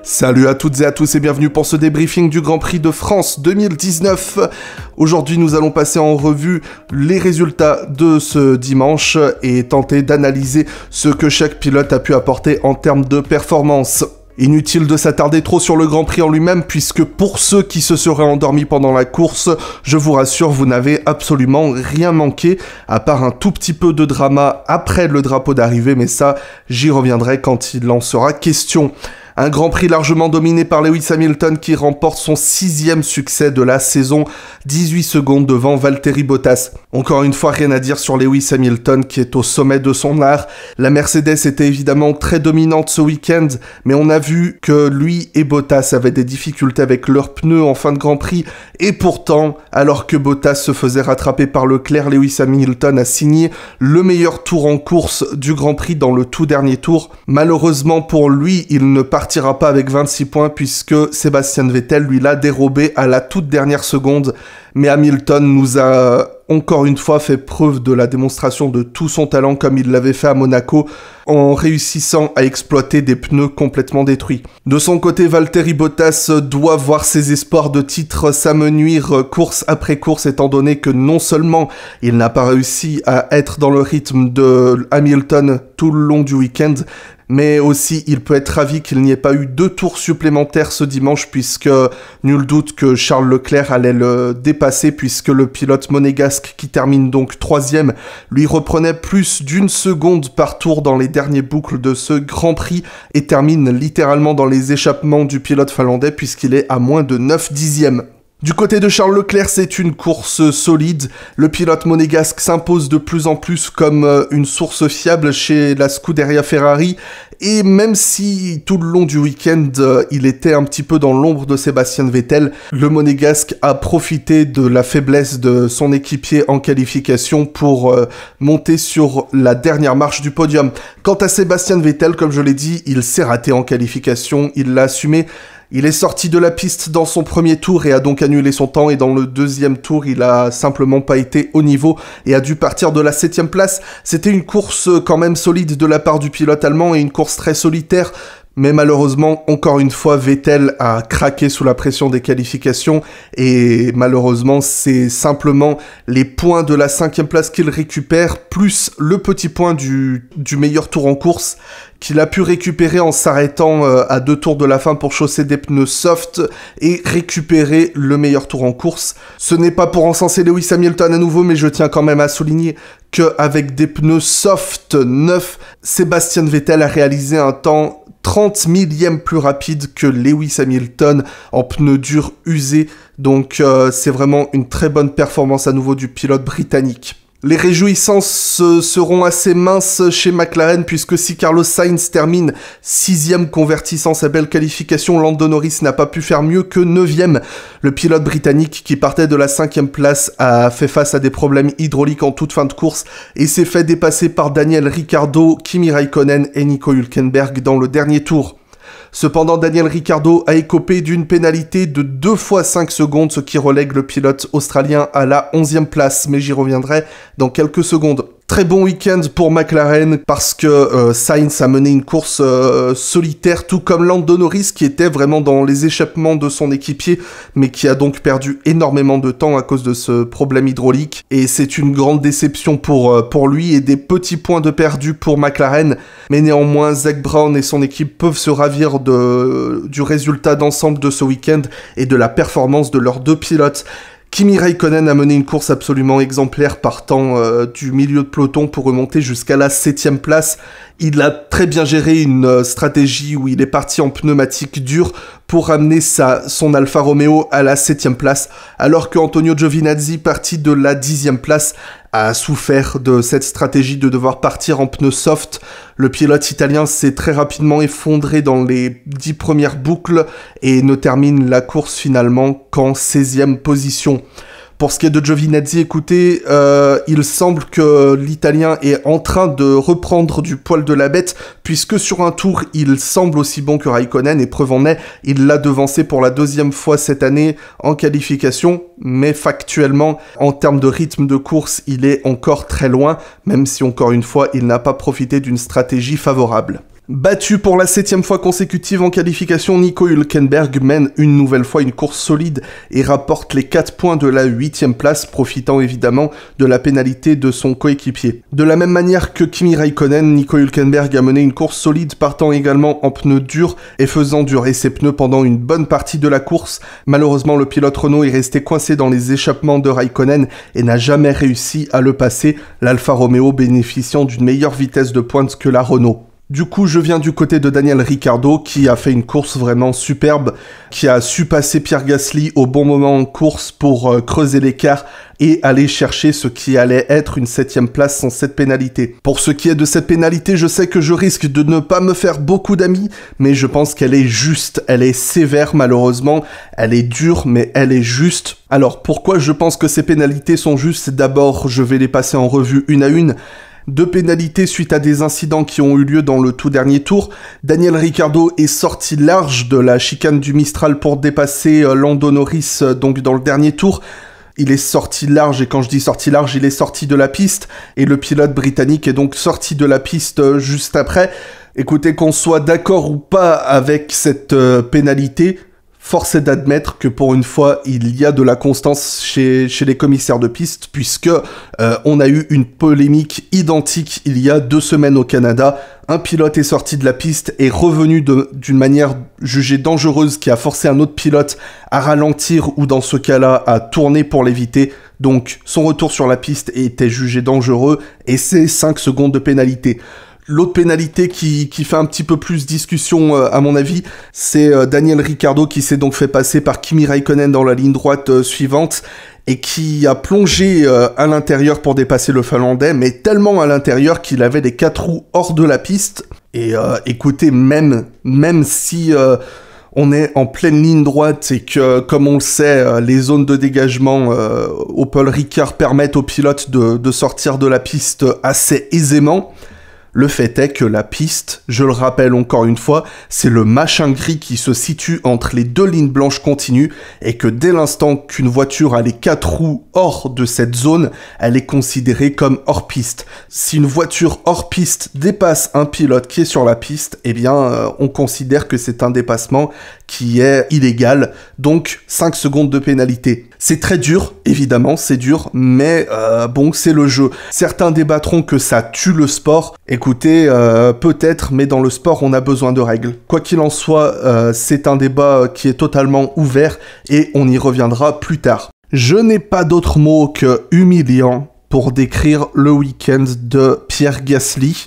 Salut à toutes et à tous et bienvenue pour ce débriefing du Grand Prix de France 2019. Aujourd'hui, nous allons passer en revue les résultats de ce dimanche et tenter d'analyser ce que chaque pilote a pu apporter en termes de performance. Inutile de s'attarder trop sur le Grand Prix en lui-même puisque pour ceux qui se seraient endormis pendant la course, je vous rassure, vous n'avez absolument rien manqué, à part un tout petit peu de drama après le drapeau d'arrivée, mais ça, j'y reviendrai quand il en sera question. Un Grand Prix largement dominé par Lewis Hamilton qui remporte son 6e succès de la saison, 18 secondes devant Valtteri Bottas. Encore une fois, rien à dire sur Lewis Hamilton qui est au sommet de son art. La Mercedes était évidemment très dominante ce week-end, mais on a vu que lui et Bottas avaient des difficultés avec leurs pneus en fin de Grand Prix. Et pourtant, alors que Bottas se faisait rattraper par Leclerc, Lewis Hamilton a signé le meilleur tour en course du Grand Prix dans le tout dernier tour. Malheureusement pour lui, il ne partira pas avec 26 points puisque Sébastien Vettel lui l'a dérobé à la toute dernière seconde. Mais Hamilton nous a encore une fois fait preuve de la démonstration de tout son talent comme il l'avait fait à Monaco en réussissant à exploiter des pneus complètement détruits. De son côté, Valtteri Bottas doit voir ses espoirs de titre s'amenuire course après course étant donné que non seulement il n'a pas réussi à être dans le rythme de Hamilton tout le long du week-end, mais aussi il peut être ravi qu'il n'y ait pas eu 2 tours supplémentaires ce dimanche puisque nul doute que Charles Leclerc allait le dépasser puisque le pilote monégasque qui termine donc 3e lui reprenait plus d'1 seconde par tour dans les derniers boucles de ce Grand Prix et termine littéralement dans les échappements du pilote finlandais puisqu'il est à moins de 9 dixièmes. Du côté de Charles Leclerc, c'est une course solide. Le pilote monégasque s'impose de plus en plus comme une source fiable chez la Scuderia Ferrari. Et même si tout le long du week-end, il était un petit peu dans l'ombre de Sébastien Vettel, le monégasque a profité de la faiblesse de son équipier en qualification pour monter sur la dernière marche du podium. Quant à Sébastien Vettel, comme je l'ai dit, il s'est raté en qualification, il l'a assumé. Il est sorti de la piste dans son premier tour et a donc annulé son temps et dans le deuxième tour, il a simplement pas été au niveau et a dû partir de la 7e place. C'était une course quand même solide de la part du pilote allemand et une course très solitaire. Mais malheureusement, encore une fois, Vettel a craqué sous la pression des qualifications et malheureusement, c'est simplement les points de la 5e place qu'il récupère, plus le petit point du meilleur tour en course qu'il a pu récupérer en s'arrêtant à 2 tours de la fin pour chausser des pneus soft et récupérer le meilleur tour en course. Ce n'est pas pour encenser Lewis Hamilton à nouveau, mais je tiens quand même à souligner qu'avec des pneus soft neufs, Sébastien Vettel a réalisé un temps 30 millièmes plus rapide que Lewis Hamilton en pneus durs usés. Donc c'est vraiment une très bonne performance à nouveau du pilote britannique. Les réjouissances seront assez minces chez McLaren puisque si Carlos Sainz termine 6e convertissant sa belle qualification, Lando Norris n'a pas pu faire mieux que 9e. Le pilote britannique qui partait de la 5e place a fait face à des problèmes hydrauliques en toute fin de course et s'est fait dépasser par Daniel Ricciardo, Kimi Raikkonen et Nico Hülkenberg dans le dernier tour. Cependant, Daniel Ricciardo a écopé d'une pénalité de 2 fois 5 secondes, ce qui relègue le pilote australien à la 11e place, mais j'y reviendrai dans quelques secondes. Très bon week-end pour McLaren parce que Sainz a mené une course solitaire, tout comme Lando Norris qui était vraiment dans les échappements de son équipier, mais qui a donc perdu énormément de temps à cause de ce problème hydraulique. Et c'est une grande déception pour lui et des petits points de perdu pour McLaren. Mais néanmoins, Zak Brown et son équipe peuvent se ravir du résultat d'ensemble de ce week-end et de la performance de leurs 2 pilotes. Kimi Raikkonen a mené une course absolument exemplaire partant du milieu de peloton pour remonter jusqu'à la 7e place. Il a très bien géré une stratégie où il est parti en pneumatique dure pour ramener son Alfa Romeo à la 7e place, alors que Antonio Giovinazzi, parti de la 10e place, a souffert de cette stratégie de devoir partir en pneus soft. Le pilote italien s'est très rapidement effondré dans les 10 premières boucles et ne termine la course finalement qu'en 16e position. Pour ce qui est de Giovinazzi, écoutez, il semble que l'Italien est en train de reprendre du poil de la bête, puisque sur un tour, il semble aussi bon que Raikkonen, et preuve en est, il l'a devancé pour la 2e fois cette année en qualification, mais factuellement, en termes de rythme de course, il est encore très loin, même si encore une fois, il n'a pas profité d'une stratégie favorable. Battu pour la 7e fois consécutive en qualification, Nico Hülkenberg mène une nouvelle fois une course solide et rapporte les 4 points de la 8e place, profitant évidemment de la pénalité de son coéquipier. De la même manière que Kimi Raikkonen, Nico Hülkenberg a mené une course solide, partant également en pneus durs et faisant durer ses pneus pendant une bonne partie de la course. Malheureusement, le pilote Renault est resté coincé dans les échappements de Raikkonen et n'a jamais réussi à le passer, l'Alfa Romeo bénéficiant d'une meilleure vitesse de pointe que la Renault. Du coup, je viens du côté de Daniel Ricciardo qui a fait une course vraiment superbe, qui a su passer Pierre Gasly au bon moment en course pour creuser l'écart et aller chercher ce qui allait être une 7e place sans cette pénalité. Pour ce qui est de cette pénalité, je sais que je risque de ne pas me faire beaucoup d'amis, mais je pense qu'elle est juste, elle est sévère malheureusement, elle est dure mais elle est juste. Alors pourquoi je pense que ces pénalités sont justes? D'abord, je vais les passer en revue une à une. 2 pénalités suite à des incidents qui ont eu lieu dans le tout dernier tour. Daniel Ricciardo est sorti large de la chicane du Mistral pour dépasser Lando Norris donc dans le dernier tour. Il est sorti large, et quand je dis sorti large, il est sorti de la piste, et le pilote britannique est donc sorti de la piste juste après. Écoutez, qu'on soit d'accord ou pas avec cette pénalité, force est d'admettre que pour une fois, il y a de la constance chez les commissaires de piste, puisque on a eu une polémique identique il y a 2 semaines au Canada. Un pilote est sorti de la piste et revenu d'une manière jugée dangereuse qui a forcé un autre pilote à ralentir ou dans ce cas-là à tourner pour l'éviter. Donc son retour sur la piste était jugé dangereux et c'est 5 secondes de pénalité. L'autre pénalité qui fait un petit peu plus discussion à mon avis, c'est Daniel Ricciardo qui s'est donc fait passer par Kimi Raikkonen dans la ligne droite suivante et qui a plongé à l'intérieur pour dépasser le Finlandais, mais tellement à l'intérieur qu'il avait les 4 roues hors de la piste. Et écoutez, même si on est en pleine ligne droite et que, comme on le sait, les zones de dégagement au Paul Ricard permettent aux pilotes de sortir de la piste assez aisément, le fait est que la piste, je le rappelle encore une fois, c'est le machin gris qui se situe entre les 2 lignes blanches continues et que dès l'instant qu'une voiture a les 4 roues hors de cette zone, elle est considérée comme hors piste. Si une voiture hors piste dépasse un pilote qui est sur la piste, eh bien on considère que c'est un dépassement qui est illégal, donc 5 secondes de pénalité. C'est très dur, évidemment, c'est dur, mais bon, c'est le jeu. Certains débattront que ça tue le sport. Écoutez, peut-être, mais dans le sport, on a besoin de règles. Quoi qu'il en soit, c'est un débat qui est totalement ouvert et on y reviendra plus tard. Je n'ai pas d'autre mot que humiliant pour décrire le week-end de Pierre Gasly,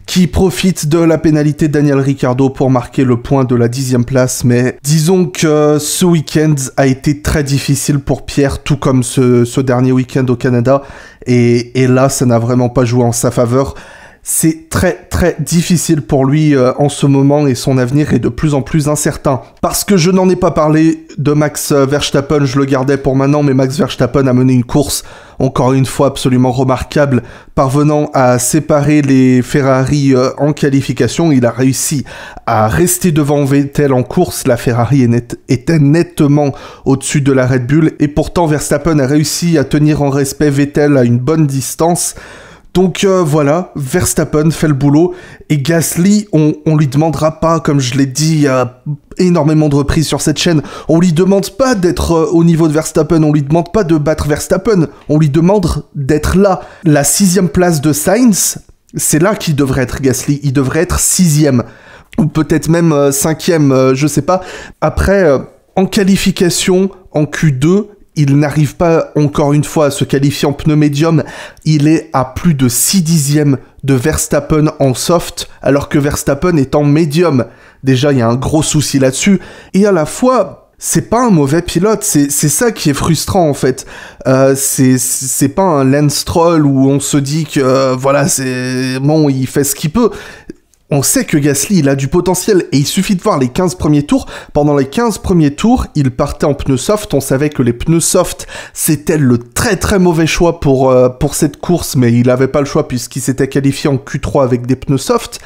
qui profite de la pénalité de Daniel Ricciardo pour marquer le point de la 10e place, mais disons que ce week-end a été très difficile pour Pierre, tout comme ce dernier week-end au Canada, et là, ça n'a vraiment pas joué en sa faveur. C'est très très difficile pour lui en ce moment et son avenir est de plus en plus incertain. Parce que je n'en ai pas parlé de Max Verstappen, je le gardais pour maintenant, mais Max Verstappen a mené une course encore une fois absolument remarquable, parvenant à séparer les Ferrari en qualification. Il a réussi à rester devant Vettel en course, la Ferrari était nettement au-dessus de la Red Bull, et pourtant Verstappen a réussi à tenir en respect Vettel à une bonne distance. Donc voilà, Verstappen fait le boulot, et Gasly, on lui demandera pas, comme je l'ai dit à énormément de reprises sur cette chaîne, on lui demande pas d'être au niveau de Verstappen, on lui demande pas de battre Verstappen, on lui demande d'être là. La 6e place de Sainz, c'est là qu'il devrait être Gasly, il devrait être 6e, ou peut-être même 5e, je sais pas. Après, en qualification, en Q2, il n'arrive pas encore une fois à se qualifier en pneu médium, il est à plus de 6 dixièmes de Verstappen en soft, alors que Verstappen est en médium. Déjà, il y a un gros souci là-dessus, et à la fois, c'est pas un mauvais pilote, c'est ça qui est frustrant en fait. C'est pas un Lance Stroll où on se dit que voilà, c'est bon, il fait ce qu'il peut. On sait que Gasly, il a du potentiel, et il suffit de voir les 15 premiers tours. Pendant les 15 premiers tours, il partait en pneus soft. On savait que les pneus soft, c'était le très très mauvais choix pour cette course, mais il avait pas le choix puisqu'il s'était qualifié en Q3 avec des pneus soft.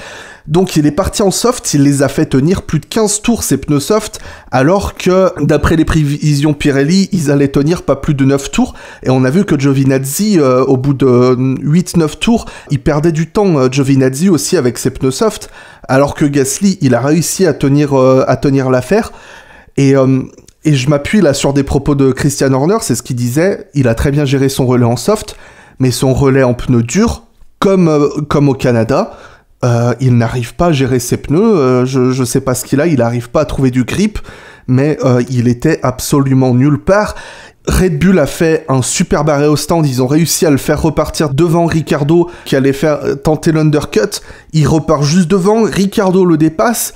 Donc il est parti en soft, il les a fait tenir plus de 15 tours ces pneus soft, alors que d'après les prévisions Pirelli, ils allaient tenir pas plus de 9 tours, et on a vu que Giovinazzi, au bout de 8-9 tours, il perdait du temps, Giovinazzi aussi avec ses pneus soft, alors que Gasly, il a réussi à tenir l'affaire, et je m'appuie là sur des propos de Christian Horner, c'est ce qu'il disait, il a très bien géré son relais en soft, mais son relais en pneus durs, comme au Canada, il n'arrive pas à gérer ses pneus, je sais pas ce qu'il a, il n'arrive pas à trouver du grip, mais il était absolument nulle part. Red Bull a fait un superbe arrêt au stand, ils ont réussi à le faire repartir devant Ricciardo, qui allait tenter l'undercut, il repart juste devant, Ricciardo le dépasse,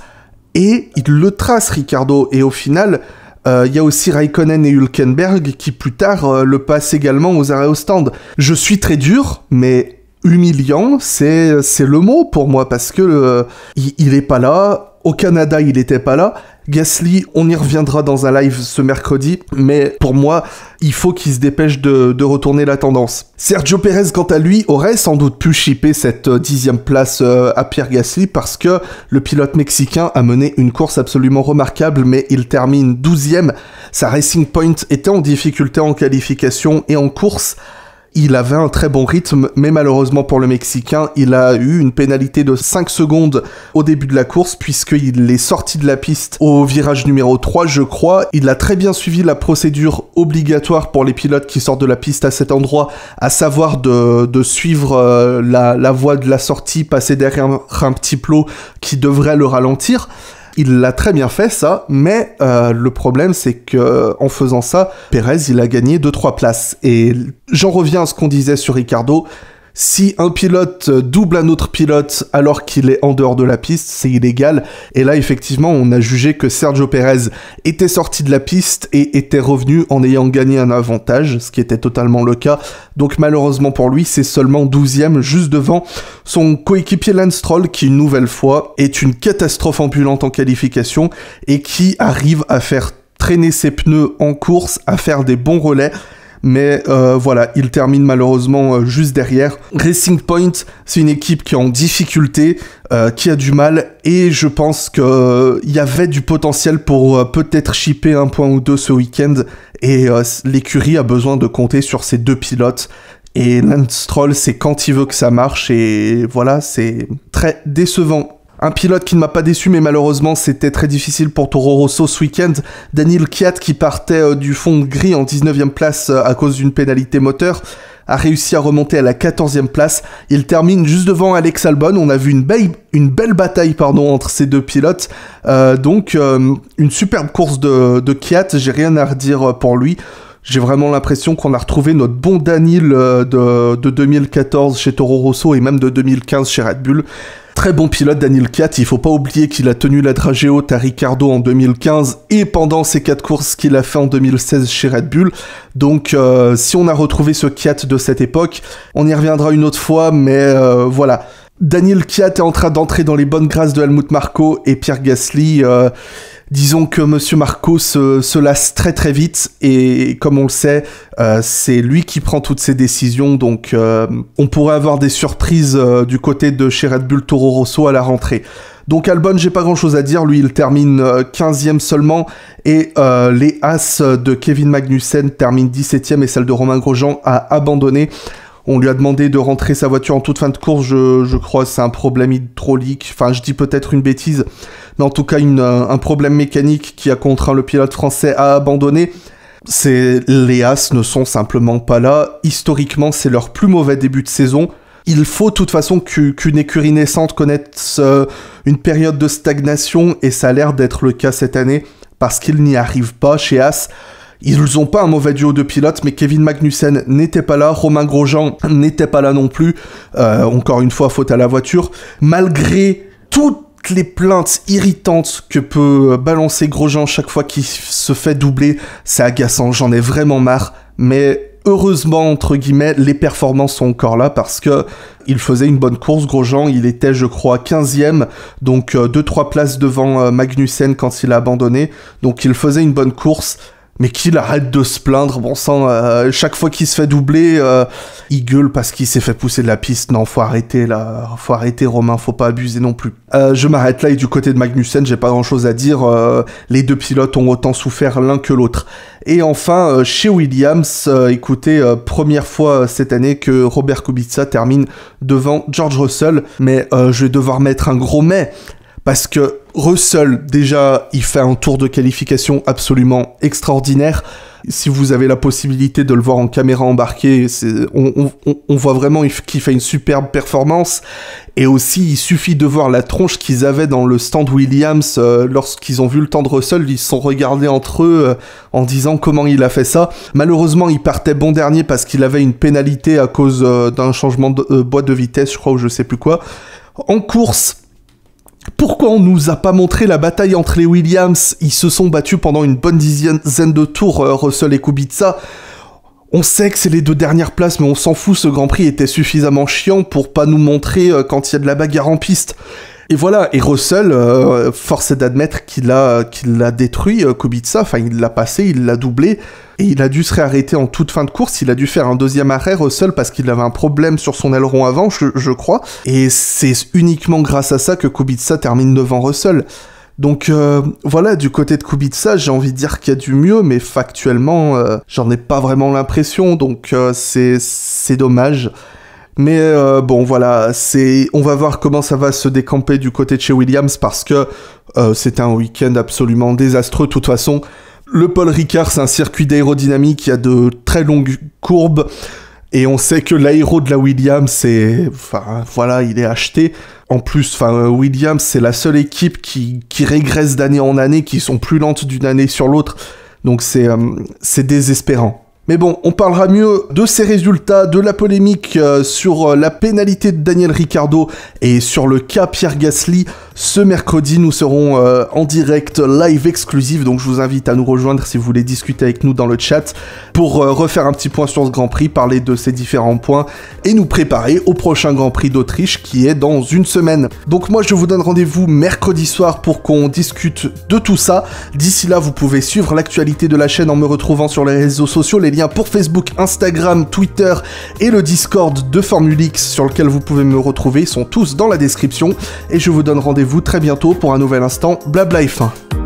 et il le trace Ricciardo, et au final, il y a aussi Raikkonen et Hülkenberg qui plus tard le passent également aux arrêts au stand. Je suis très dur, mais humiliant, c'est le mot pour moi, parce que il est pas là, au Canada il était pas là, Gasly, on y reviendra dans un live ce mercredi, mais pour moi, il faut qu'il se dépêche de retourner la tendance. Sergio Pérez, quant à lui, aurait sans doute pu shipper cette 10e place à Pierre Gasly, parce que le pilote mexicain a mené une course absolument remarquable, mais il termine 12e. Sa Racing Point était en difficulté en qualification et en course. Il avait un très bon rythme, mais malheureusement pour le Mexicain, il a eu une pénalité de 5 secondes au début de la course, puisqu'il est sorti de la piste au virage numéro 3, je crois. Il a très bien suivi la procédure obligatoire pour les pilotes qui sortent de la piste à cet endroit, à savoir de suivre la voie de la sortie, passer derrière un petit plot qui devrait le ralentir. Il l'a très bien fait, ça, mais le problème, c'est que en faisant ça, Pérez, il a gagné 2-3 places. Et j'en reviens à ce qu'on disait sur Ricciardo. Si un pilote double un autre pilote alors qu'il est en dehors de la piste, c'est illégal. Et là, effectivement, on a jugé que Sergio Pérez était sorti de la piste et était revenu en ayant gagné un avantage, ce qui était totalement le cas. Donc malheureusement pour lui, c'est seulement 12e, juste devant son coéquipier Lance Stroll, qui une nouvelle fois est une catastrophe ambulante en qualification et qui arrive à faire traîner ses pneus en course, à faire des bons relais. Mais voilà, il termine malheureusement juste derrière. Racing Point, c'est une équipe qui est en difficulté, qui a du mal, et je pense qu'il y avait du potentiel pour peut-être shipper un point ou deux ce week-end, et l'écurie a besoin de compter sur ces deux pilotes. Et Lance Stroll, c'est quand il veut que ça marche, et voilà, c'est très décevant. Un pilote qui ne m'a pas déçu, mais malheureusement c'était très difficile pour Toro Rosso ce week-end. Daniil Kvyat, qui partait du fond de grille en 19e place à cause d'une pénalité moteur, a réussi à remonter à la 14e place. Il termine juste devant Alex Albon. On a vu une belle bataille entre ces deux pilotes. Donc une superbe course de Kvyat, j'ai rien à redire pour lui. J'ai vraiment l'impression qu'on a retrouvé notre bon Daniil de 2014 chez Toro Rosso et même de 2015 chez Red Bull. Très bon pilote Daniil Kvyat, il faut pas oublier qu'il a tenu la dragée haute à Ricciardo en 2015 et pendant ces 4 courses qu'il a fait en 2016 chez Red Bull. Donc si on a retrouvé ce Kvyat de cette époque, on y reviendra une autre fois, mais voilà. Daniil Kvyat est en train d'entrer dans les bonnes grâces de Helmut Marko et Pierre Gasly. Disons que Monsieur Marko se lasse très très vite, et comme on le sait, c'est lui qui prend toutes ses décisions, donc on pourrait avoir des surprises du côté de chez Red Bull Toro Rosso à la rentrée. Donc Albon, j'ai pas grand chose à dire, lui il termine 15e seulement, et les As de Kevin Magnussen terminent 17e et celle de Romain Grosjean a abandonné. On lui a demandé de rentrer sa voiture en toute fin de course, je crois c'est un problème hydraulique, enfin je dis peut-être une bêtise, mais en tout cas un problème mécanique qui a contraint le pilote français à abandonner. Les As ne sont simplement pas là, historiquement c'est leur plus mauvais début de saison. Il faut de toute façon qu'une écurie naissante connaisse une période de stagnation, et ça a l'air d'être le cas cette année, parce qu'ils n'y arrivent pas chez As. Ils n'ont pas un mauvais duo de pilotes, mais Kevin Magnussen n'était pas là, Romain Grosjean n'était pas là non plus. Encore une fois, faute à la voiture. Malgré toutes les plaintes irritantes que peut balancer Grosjean chaque fois qu'il se fait doubler, c'est agaçant, j'en ai vraiment marre. Mais heureusement, entre guillemets, les performances sont encore là, parce que il faisait une bonne course, Grosjean. Il était, je crois, 15e, donc 2-3 places devant Magnussen quand il a abandonné. Donc il faisait une bonne course. mais qu'il arrête de se plaindre, bon sang, chaque fois qu'il se fait doubler, il gueule parce qu'il s'est fait pousser de la piste. Non, faut arrêter là, faut arrêter Romain, faut pas abuser non plus. Je m'arrête là, et du côté de Magnussen, j'ai pas grand chose à dire, les deux pilotes ont autant souffert l'un que l'autre. Et enfin, chez Williams, écoutez, première fois cette année que Robert Kubica termine devant George Russell, mais je vais devoir mettre un gros mais, parce que Russell, déjà, il fait un tour de qualification absolument extraordinaire. Si vous avez la possibilité de le voir en caméra embarquée, on voit vraiment qu'il fait une superbe performance. Et aussi, il suffit de voir la tronche qu'ils avaient dans le stand Williams lorsqu'ils ont vu le temps de Russell. Ils se sont regardés entre eux en disant comment il a fait ça. Malheureusement, il partait bon dernier parce qu'il avait une pénalité à cause d'un changement de boîte de vitesse, je crois, ou je sais plus quoi. En course, pourquoi on nous a pas montré la bataille entre les Williams? Ils se sont battus pendant une bonne dizaine de tours, Russell et Kubica. On sait que c'est les deux dernières places, mais on s'en fout, ce Grand Prix était suffisamment chiant pour pas nous montrer quand il y a de la bagarre en piste. Et voilà, et Russell, force est d'admettre qu'il l'a détruit, Kubica, enfin il l'a passé, il l'a doublé, et il a dû se réarrêter en toute fin de course, il a dû faire un deuxième arrêt, Russell, parce qu'il avait un problème sur son aileron avant, je crois, et c'est uniquement grâce à ça que Kubica termine devant Russell. Donc voilà, du côté de Kubica, j'ai envie de dire qu'il y a du mieux, mais factuellement, j'en ai pas vraiment l'impression, donc c'est dommage. Mais bon, voilà, on va voir comment ça va se décamper du côté de chez Williams, parce que c'était un week-end absolument désastreux. De toute façon, le Paul Ricard, c'est un circuit d'aérodynamique, il y a de très longues courbes, et on sait que l'aéro de la Williams, enfin, voilà, il est acheté. En plus, enfin, Williams, c'est la seule équipe qui régresse d'année en année, qui sont plus lentes d'une année sur l'autre, donc c'est désespérant. Mais bon, on parlera mieux de ces résultats, de la polémique sur la pénalité de Daniel Ricciardo et sur le cas Pierre Gasly. Ce mercredi, nous serons en direct, live exclusif, donc je vous invite à nous rejoindre si vous voulez discuter avec nous dans le chat pour refaire un petit point sur ce Grand Prix, parler de ces différents points et nous préparer au prochain Grand Prix d'Autriche qui est dans une semaine. Donc moi, je vous donne rendez-vous mercredi soir pour qu'on discute de tout ça. D'ici là, vous pouvez suivre l'actualité de la chaîne en me retrouvant sur les réseaux sociaux, les liens pour Facebook, Instagram, Twitter et le Discord de Formule X sur lequel vous pouvez me retrouver sont tous dans la description et je vous donne rendez-vous très bientôt pour un nouvel instant Blabla F1.